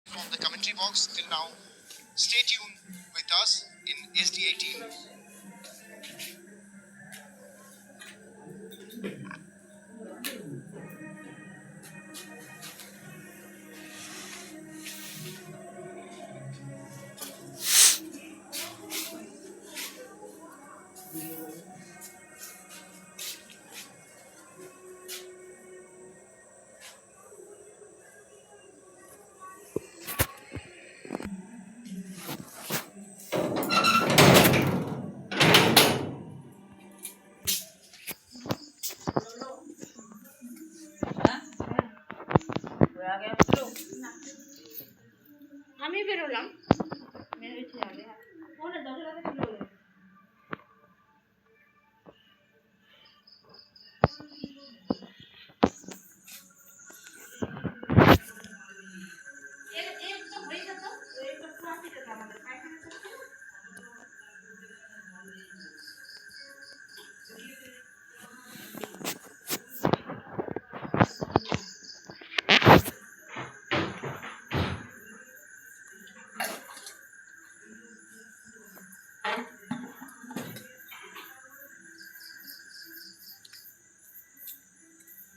from the commentary box till now. Stay tuned with us in SD18. আমি বেরোলাম বেরোচ্ছি আগে ফোনে দরজাটা খুলে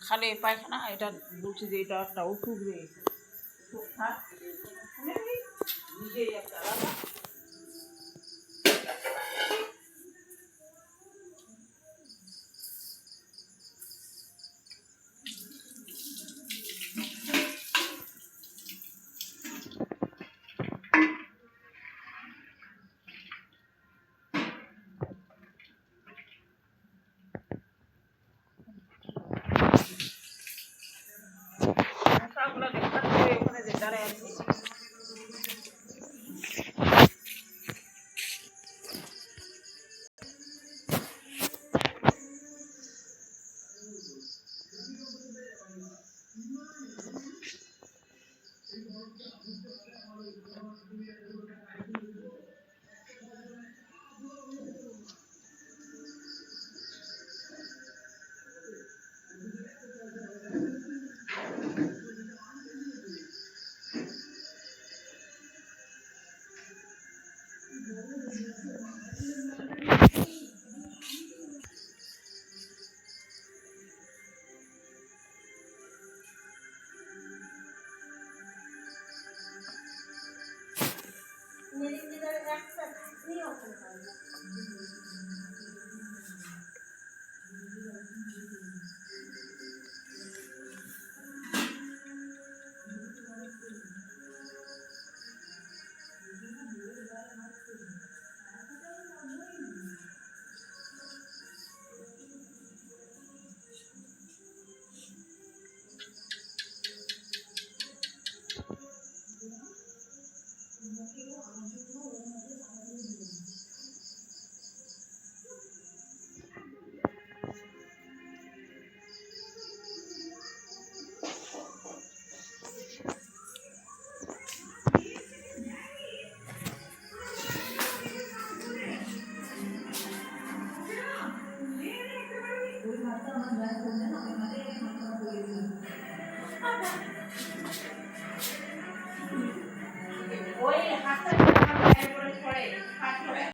খালি পায়খানা এটা বলছি যে এটা একটা উঠুক রে নিজেই একটা আলাদা মশাগুলো দেখাচ্ছে ওখানে যে দাঁড়ায় আছে ওই হাতটা